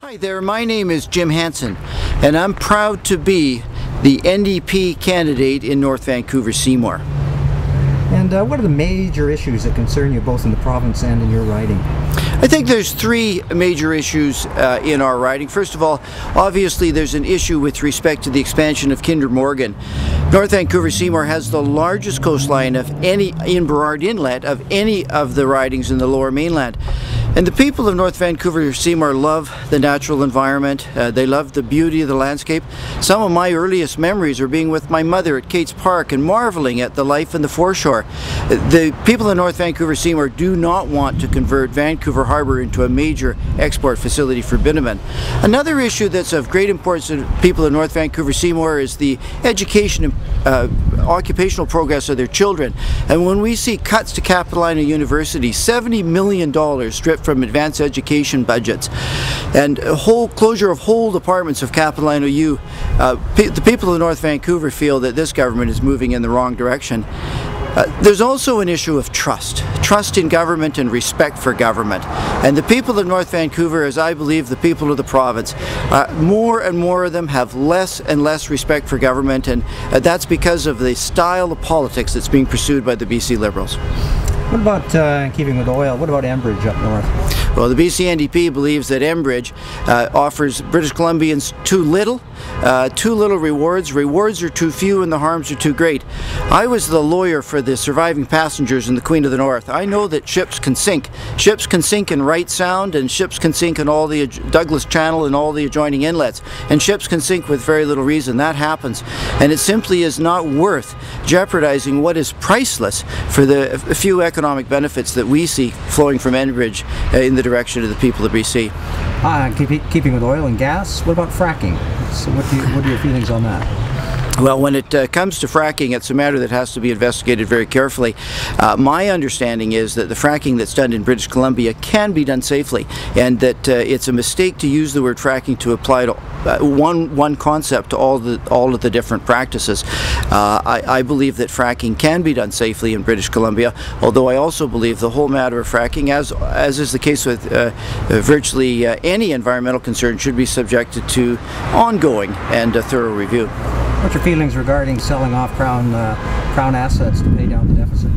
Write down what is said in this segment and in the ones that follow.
Hi there, my name is Jim Hanson, and I'm proud to be the NDP candidate in North Vancouver Seymour. And what are the major issues that concern you both in the province and in your riding? I think there's three major issues in our riding. First of all, obviously there's an issue with respect to the expansion of Kinder Morgan. North Vancouver Seymour has the largest coastline of any in Burrard Inlet of any of the ridings in the Lower Mainland. And the people of North Vancouver Seymour love the natural environment. They love the beauty of the landscape. Some of my earliest memories are being with my mother at Kate's Park and marveling at the life in the foreshore. The people of North Vancouver Seymour do not want to convert Vancouver Harbour into a major export facility for bitumen. Another issue that's of great importance to people of North Vancouver Seymour is the education and occupational progress of their children. And when we see cuts to Capilano University, $70 million stripped from advanced education budgets, and a whole closure of whole departments of Capilano U, the people of North Vancouver feel that this government is moving in the wrong direction. There's also an issue of trust in government and respect for government. And the people of North Vancouver, as I believe the people of the province, more and more of them have less and less respect for government, and that's because of the style of politics that's being pursued by the BC Liberals. What about, keeping with oil, what about Enbridge up north? Well, the BC NDP believes that Enbridge offers British Columbians too little rewards. Rewards are too few and the harms are too great. I was the lawyer for the surviving passengers in the Queen of the North. I know that ships can sink. Ships can sink in Wright Sound, and ships can sink in all the Douglas Channel and all the adjoining inlets. And ships can sink with very little reason. That happens. And it simply is not worth jeopardizing what is priceless for the few economic benefits that we see flowing from Enbridge in the direction of the people of BC. Keeping with oil and gas, what about fracking? So what are your feelings on that? Well, when it comes to fracking, it's a matter that has to be investigated very carefully. My understanding is that the fracking that's done in British Columbia can be done safely, and that it's a mistake to use the word fracking to apply to one concept to all of the different practices. I believe that fracking can be done safely in British Columbia, although I also believe the whole matter of fracking, as is the case with virtually any environmental concern, should be subjected to ongoing and a thorough review. What's your feelings regarding selling off Crown assets to pay down the deficit?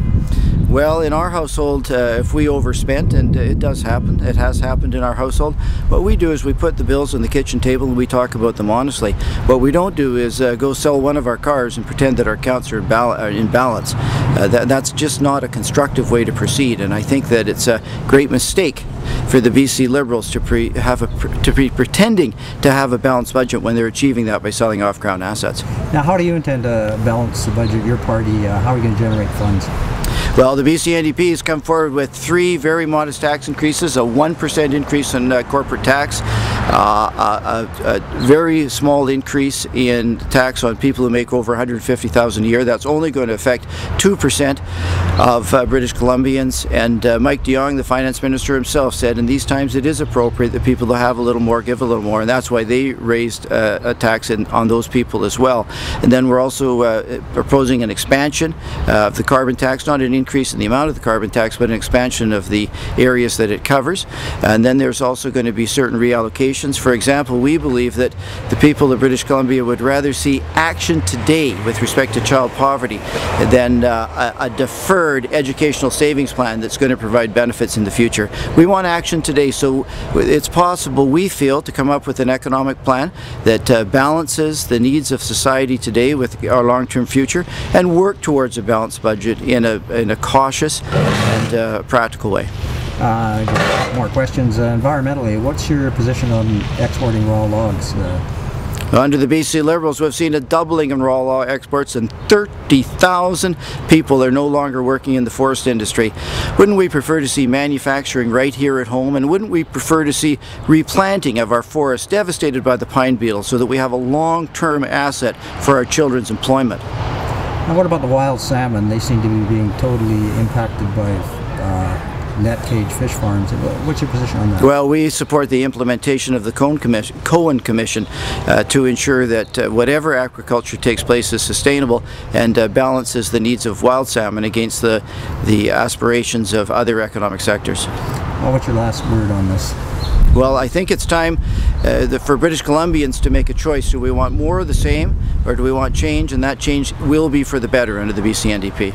Well, in our household, if we overspent, and it does happen, it has happened in our household, what we do is we put the bills on the kitchen table and we talk about them honestly. What we don't do is go sell one of our cars and pretend that our accounts are in balance. That's just not a constructive way to proceed, and I think that it's a great mistake for the BC Liberals to be pretending to have a balanced budget when they're achieving that by selling off Crown assets. Now, how do you intend to balance the budget, your party? How are you going to generate funds? Well, the BC NDP has come forward with three very modest tax increases: a 1% increase in corporate tax, a very small increase in tax on people who make over $150,000 a year. That's only going to affect 2% of British Columbians. And Mike de Jong, the finance minister himself, said in these times it is appropriate that people that have a little more give a little more, and that's why they raised a tax on those people as well. And then we're also proposing an expansion of the carbon tax, not an increase in the amount of the carbon tax, but an expansion of the areas that it covers. And then there's also going to be certain reallocations. For example, we believe that the people of British Columbia would rather see action today with respect to child poverty than a deferred educational savings plan that's going to provide benefits in the future. We want action today, so it's possible, we feel, to come up with an economic plan that balances the needs of society today with our long-term future and work towards a balanced budget in a cautious and practical way. More questions. Environmentally, what's your position on exporting raw logs? Under the BC Liberals, we've seen a doubling in raw log exports, and 30,000 people are no longer working in the forest industry. Wouldn't we prefer to see manufacturing right here at home, and wouldn't we prefer to see replanting of our forests devastated by the pine beetle so that we have a long-term asset for our children's employment? Now, what about the wild salmon? They seem to be being totally impacted by net cage fish farms. What's your position on that? Well, we support the implementation of the Cohen Commission to ensure that whatever aquaculture takes place is sustainable and balances the needs of wild salmon against the aspirations of other economic sectors. Well, what's your last word on this? Well, I think it's time for British Columbians to make a choice. Do we want more of the same, or do we want change? And that change will be for the better under the BC NDP.